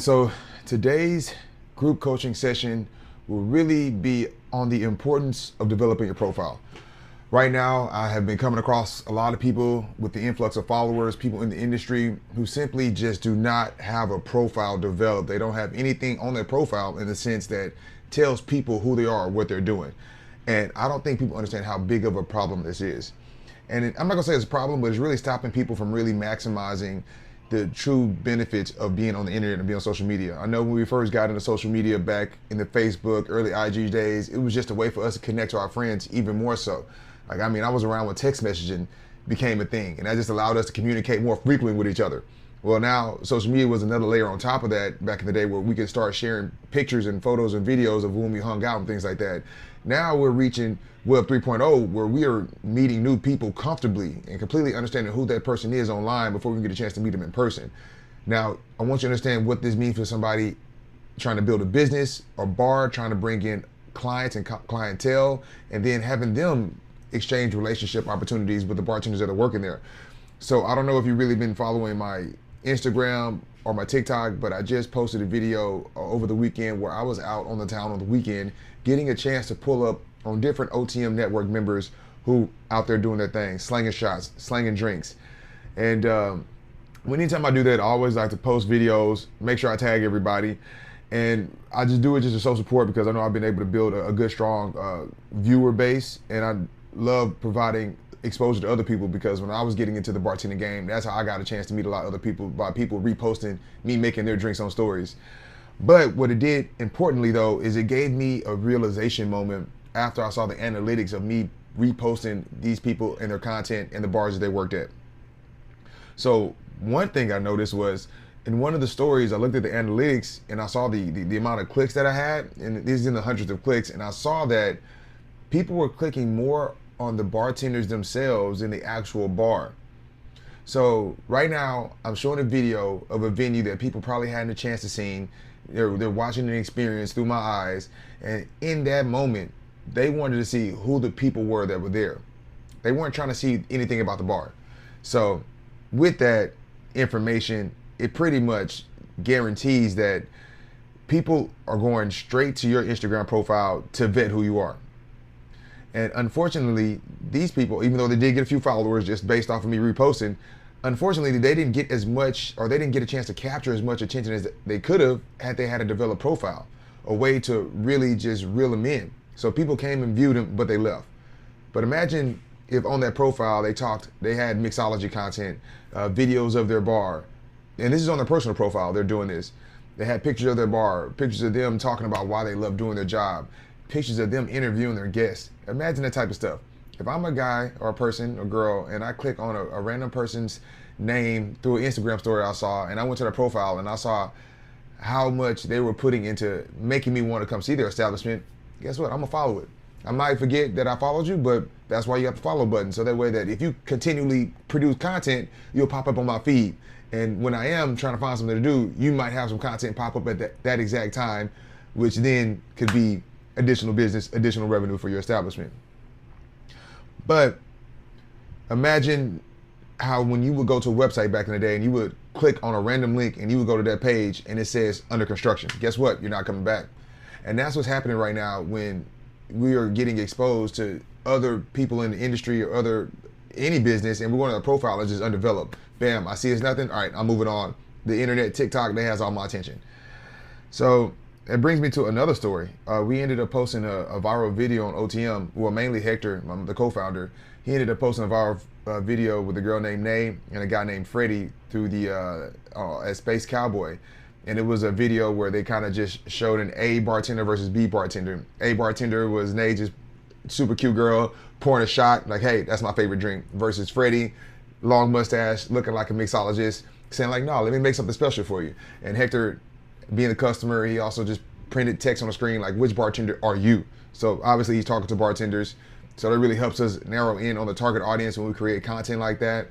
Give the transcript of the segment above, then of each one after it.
So today's group coaching session will really be on the importance of developing your profile. Right now, I have been coming across a lot of people with the influx of followers, people in the industry who simply just do not have a profile developed. They don't have anything on their profile in the sense that tells people who they are, what they're doing. And I don't think people understand how big of a problem this is. I'm not gonna say it's a problem, but it's really stopping people from really maximizing the true benefits of being on the internet and being on social media. I know when we first got into social media back in the Facebook, early IG days, it was just a way for us to connect to our friends even more so. I was around when text messaging became a thing, and that just allowed us to communicate more frequently with each other. Well, now social media was another layer on top of that back in the day where we could start sharing pictures and photos and videos of when we hung out and things like that. Now we're reaching Web 3.0 where we are meeting new people comfortably and completely understanding who that person is online before we get a chance to meet them in person. Now, I want you to understand what this means for somebody trying to build a business or bar, trying to bring in clients and clientele, and then having them exchange relationship opportunities with the bartenders that are working there. So I don't know if you've really been following my Instagram or my TikTok, but I just posted a video over the weekend where I was out on the town on the weekend getting a chance to pull up on different OTM network members who out there doing their thing, slanging shots, slanging drinks. And anytime I do that, I always like to post videos, make sure I tag everybody. And I just do it just to show support because I know I've been able to build a good, strong viewer base. And I love providing exposure to other people because when I was getting into the bartending game, that's how I got a chance to meet a lot of other people by people reposting me making their drinks on stories. But what it did importantly though is it gave me a realization moment after I saw the analytics of me reposting these people and their content in the bars that they worked at. So one thing I noticed was in one of the stories, I looked at the analytics and I saw the amount of clicks that I had, and these in the hundreds of clicks, and I saw that people were clicking more on the bartenders themselves than the actual bar. So right now, I'm showing a video of a venue that people probably hadn't a chance to see. They're watching an experience through my eyes, and in that moment, they wanted to see who the people were that were there. They weren't trying to see anything about the bar. So with that information, it pretty much guarantees that people are going straight to your Instagram profile to vet who you are. And unfortunately, these people, even though they did get a few followers just based off of me reposting, unfortunately, they didn't get as much, or they didn't get a chance to capture as much attention as they could have had they had a developed profile, a way to really just reel them in. So people came and viewed them, but they left. But imagine if on that profile they had mixology content, videos of their bar, and this is on their personal profile, they're doing this. They had pictures of their bar, pictures of them talking about why they love doing their job, pictures of them interviewing their guests. Imagine that type of stuff. If I'm a guy or a person or girl and I click on a random person's name through an Instagram story I saw, and I went to their profile and I saw how much they were putting into making me want to come see their establishment, guess what? I'm gonna follow it. I might forget that I followed you, but that's why you have the follow button. So that way that if you continually produce content, you'll pop up on my feed. And when I am trying to find something to do, you might have some content pop up at that exact time, which then could be additional business, additional revenue for your establishment. But imagine how when you would go to a website back in the day and you would click on a random link and you would go to that page and it says under construction. Guess what? You're not coming back. And that's what's happening right now when we are getting exposed to other people in the industry or any business, and we're going to a profile that's just undeveloped. Bam, I see it's nothing. All right, I'm moving on. The internet, TikTok, that has all my attention. So it brings me to another story. We ended up posting a viral video on OTM. Well, mainly Hector, the co-founder. He ended up posting a viral video with a girl named Nay and a guy named Freddie through the at Space Cowboy. And it was a video where they kind of just showed an A bartender versus B bartender. A bartender was Nay, just super cute girl, pouring a shot, like, hey, that's my favorite drink. Versus Freddie, long mustache, looking like a mixologist, saying like, no, let me make something special for you. And Hector, being the customer, he also just printed text on the screen like, which bartender are you? So obviously he's talking to bartenders. So that really helps us narrow in on the target audience when we create content like that.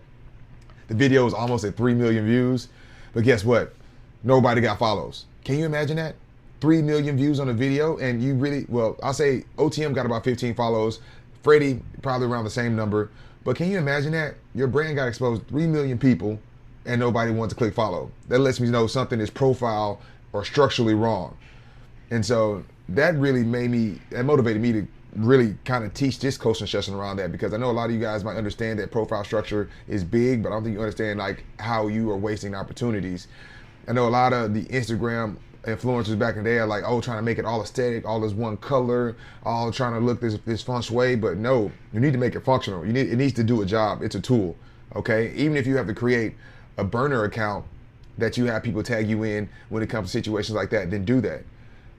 The video is almost at 3 million views, but guess what? Nobody got follows. Can you imagine that? 3 million views on a video, and you really, well, I'll say OTM got about 15 follows. Freddie, probably around the same number. But can you imagine that? Your brand got exposed to 3 million people and nobody wants to click follow. That lets me know something is profile or structurally wrong. And so that really that motivated me to really kind of teach this coaching session around that, because I know a lot of you guys might understand that profile structure is big, but I don't think you understand like how you are wasting opportunities. I know a lot of the Instagram influencers back in the day are like, oh, trying to make it all aesthetic, all this one color, all trying to look this feng shui, but no, you need to make it functional. It needs to do a job. It's a tool, okay? Even if you have to create a burner account that you have people tag you in when it comes to situations like that, then do that.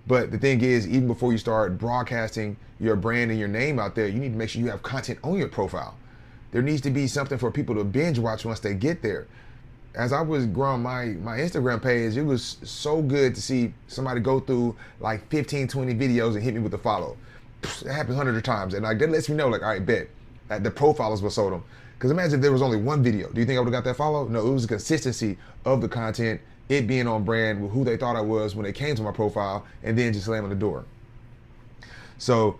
But the thing is, even before you start broadcasting your brand and your name out there, you need to make sure you have content on your profile. There needs to be something for people to binge watch once they get there. As I was growing my Instagram page, it was so good to see somebody go through like 15, 20 videos and hit me with a follow. It happens hundreds of times. And like that lets me know, like, all right, bet. The profile is what sold them. Because imagine if there was only one video. Do you think I would have got that follow? No, it was the consistency of the content, it being on brand with who they thought I was when they came to my profile, and then just slamming the door. So,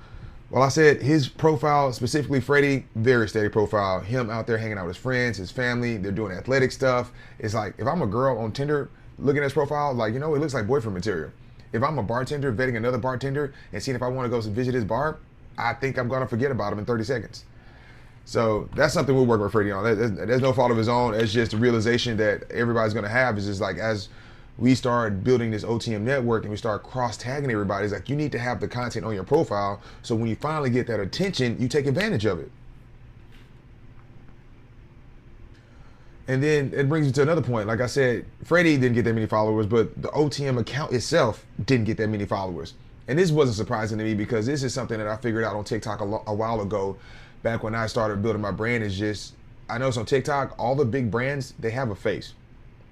well, I said his profile, specifically Freddie, very steady profile. Him out there hanging out with his friends, his family, they're doing athletic stuff. It's like, if I'm a girl on Tinder looking at his profile, like, it looks like boyfriend material. If I'm a bartender vetting another bartender and seeing if I want to go visit his bar, I think I'm going to forget about him in 30 seconds. So that's something we're working with Freddie on. There's no fault of his own. It's just a realization that everybody's going to have. Is just like, as we start building this OTM network and we start cross-tagging everybody, it's like, you need to have the content on your profile so when you finally get that attention, you take advantage of it. And then it brings you to another point. Like I said, Freddie didn't get that many followers, but the OTM account itself didn't get that many followers. And this wasn't surprising to me, because this is something that I figured out on TikTok a while ago. Back when I started building my brand, is just, I noticed on TikTok, all the big brands, they have a face.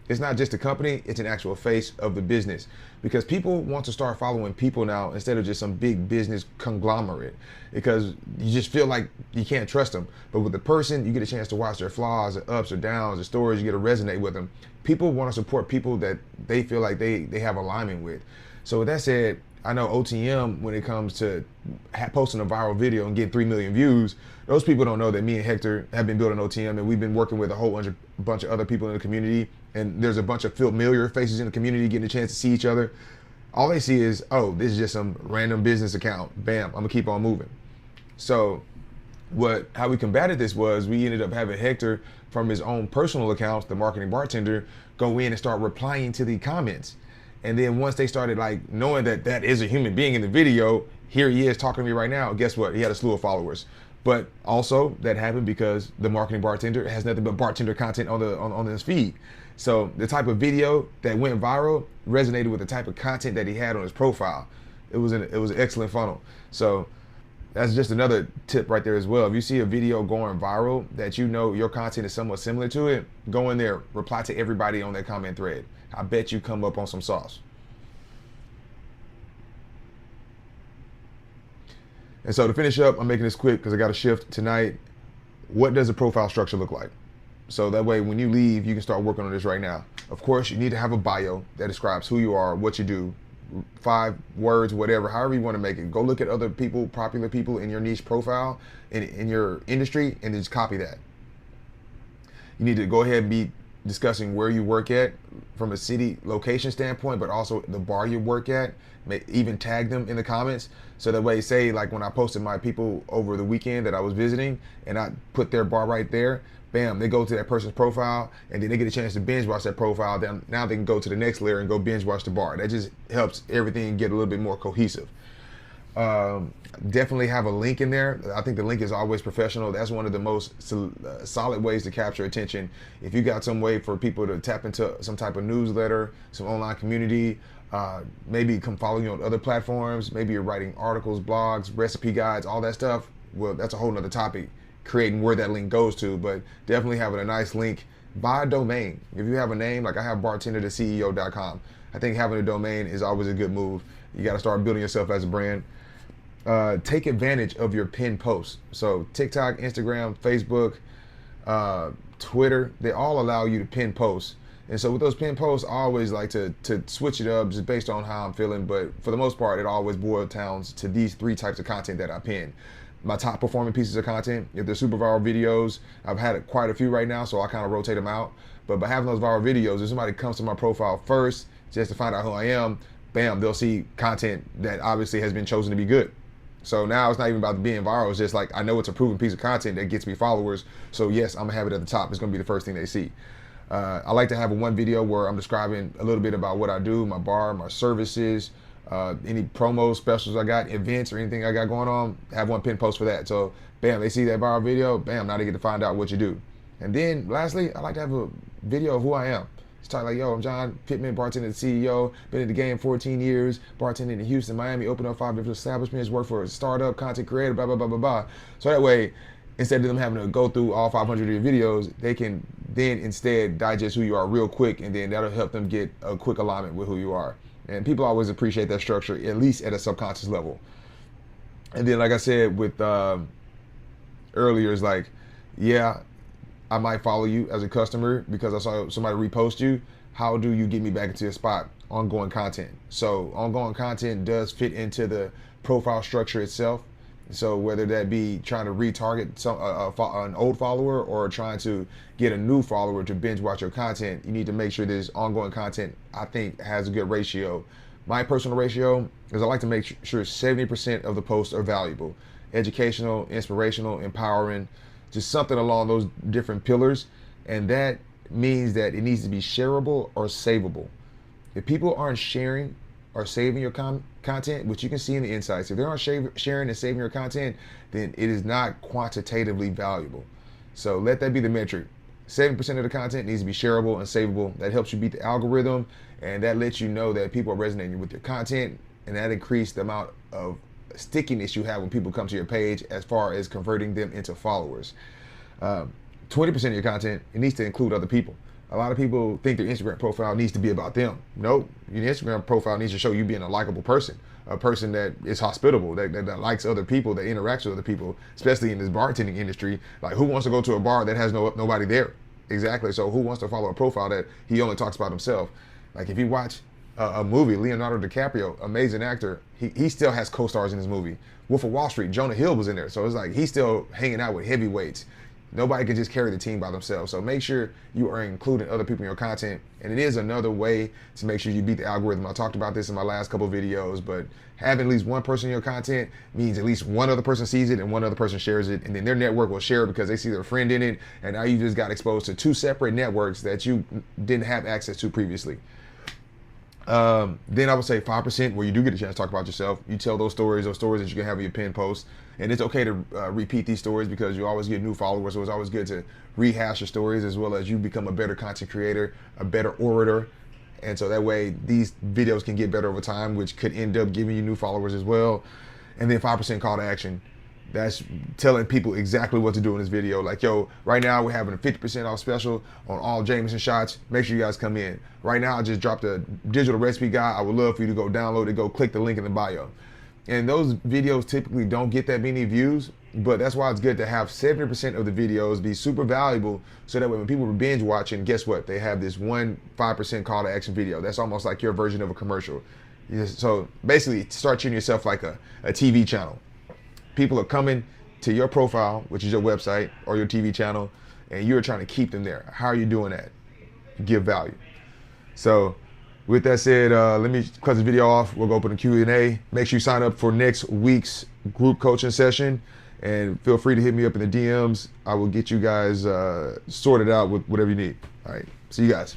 It's not just a company, it's an actual face of the business. Because people want to start following people now instead of just some big business conglomerate. Because you just feel like you can't trust them. But with the person, you get a chance to watch their flaws, their ups or downs, their stories, you get to resonate with them. People want to support people that they feel like they have alignment with. So with that said, I know OTM, when it comes to posting a viral video and getting 3 million views, those people don't know that me and Hector have been building OTM, and we've been working with a whole bunch of other people in the community, and there's a bunch of familiar faces in the community getting a chance to see each other. All they see is, oh, this is just some random business account. Bam, I'm gonna keep on moving. So how we combated this was, we ended up having Hector from his own personal accounts, the marketing bartender, go in and start replying to the comments. And then once they started like knowing that that is a human being in the video, here he is talking to me right now. Guess what? He had a slew of followers. But also that happened because the marketing bartender has nothing but bartender content on his feed. So the type of video that went viral resonated with the type of content that he had on his profile. It was an excellent funnel. So that's just another tip right there as well. If you see a video going viral that your content is somewhat similar to it, go in there, reply to everybody on that comment thread. I bet you come up on some sauce. And so to finish up, I'm making this quick because I got a shift tonight. What does a profile structure look like? So that way, when you leave, you can start working on this right now. Of course, you need to have a bio that describes who you are, what you do, 5 words, whatever, however you want to make it. Go look at other people, popular people in your niche profile, in your industry, and just copy that. You need to go ahead and be discussing where you work at from a city location standpoint, but also the bar you work at. Even tag them in the comments, so that way, say like when I posted my people over the weekend that I was visiting and I put their bar right there, bam, they go to that person's profile and then they get a chance to binge watch that profile. Then now they can go to the next layer and go binge watch the bar. That just helps everything get a little bit more cohesive. Definitely have a link in there. I think the link is always professional. That's one of the most solid ways to capture attention. If you got some way for people to tap into some type of newsletter, some online community, maybe come follow you on other platforms, maybe you're writing articles, blogs, recipe guides, all that stuff, well, that's a whole nother topic, creating where that link goes to. But definitely having a nice link. Buy a domain. If you have a name, like I have bartendertoceo.com, I think having a domain is always a good move. You got to start building yourself as a brand. Take advantage of your pinned posts. So TikTok, Instagram, Facebook, Twitter, they all allow you to pin posts. And so with those pinned posts, I always like to switch it up just based on how I'm feeling. But for the most part, it always boils down to these 3 types of content that I pin. My top performing pieces of content, if they're super viral videos, I've had quite a few right now, so I kind of rotate them out. But by having those viral videos, if somebody comes to my profile first, just to find out who I am, bam, they'll see content that obviously has been chosen to be good. So now it's not even about being viral. It's just like, I know it's a proven piece of content that gets me followers. So yes, I'm gonna have it at the top. It's gonna be the first thing they see. I like to have one video where I'm describing a little bit about what I do, my bar, my services, any promos, specials I got, events or anything I got going on. Have one pin post for that. So bam, they see that viral video, bam, now they get to find out what you do. And then lastly, I like to have a video of who I am. It's talking like, yo, I'm John Pittman, bartender, CEO, been in the game 14 years, bartending in Houston, Miami, opened up 5 different establishments, worked for a startup, content creator, blah, blah, blah, blah, blah. So that way, instead of them having to go through all 500 of your videos, they can then instead digest who you are real quick, and then that'll help them get a quick alignment with who you are. And people always appreciate that structure, at least at a subconscious level. And then, like I said with earlier, is like, yeah, I might follow you as a customer because I saw somebody repost you. How do you get me back into your spot? Ongoing content. So ongoing content does fit into the profile structure itself. So whether that be trying to retarget an old follower or trying to get a new follower to binge watch your content, you need to make sure this ongoing content, I think, has a good ratio. My personal ratio is I like to make sure 70% of the posts are valuable, educational, inspirational, empowering, just something along those different pillars. And that means that it needs to be shareable or savable. If people aren't sharing or saving your content, which you can see in the insights, if they aren't sharing and saving your content, then it is not quantitatively valuable. So let that be the metric. 70% of the content needs to be shareable and savable. That helps you beat the algorithm, and that lets you know that people are resonating with your content, and that increases the amount of stickiness you have when people come to your page as far as converting them into followers. 20% of your content, it needs to include other people. A lot of people think their Instagram profile needs to be about them. Nope, your Instagram profile needs to show you being a likable person, a person that is hospitable, that likes other people, that interacts with other people, especially in this bartending industry. Like, who wants to go to a bar that has nobody there? Exactly. So who wants to follow a profile that he only talks about himself? Like, if you watch a movie, Leonardo DiCaprio, amazing actor, he still has co-stars in his movie. Wolf of Wall Street, Jonah Hill was in there. So it's like he's still hanging out with heavyweights. Nobody can just carry the team by themselves. So make sure you are including other people in your content. And it is another way to make sure you beat the algorithm. I talked about this in my last couple of videos, but having at least one person in your content means at least one other person sees it and one other person shares it. And then their network will share it because they see their friend in it. And now you just got exposed to 2 separate networks that you didn't have access to previously. Then I would say 5% where you do get a chance to talk about yourself. You tell those stories that you can have in your pin post. And it's okay to repeat these stories because you always get new followers. So it's always good to rehash your stories as well as you become a better content creator, a better orator. And so that way these videos can get better over time, which could end up giving you new followers as well. And then 5% call to action. That's telling people exactly what to do in this video. Like, yo, right now we're having a 50% off special on all Jameson shots. Make sure you guys come in. Right now I just dropped a digital recipe guide. I would love for you to go download it, go click the link in the bio. And those videos typically don't get that many views, but that's why it's good to have 70% of the videos be super valuable so that way when people are binge watching, guess what? They have this 5% call to action video. That's almost like your version of a commercial. So basically start treating yourself like a TV channel. People are coming to your profile, which is your website or your TV channel, and you're trying to keep them there. How are you doing that? Give value. So with that said, let me cut this video off. We'll go open the Q&A. Make sure you sign up for next week's group coaching session, and feel free to hit me up in the DMs. I will get you guys sorted out with whatever you need. All right, see you guys.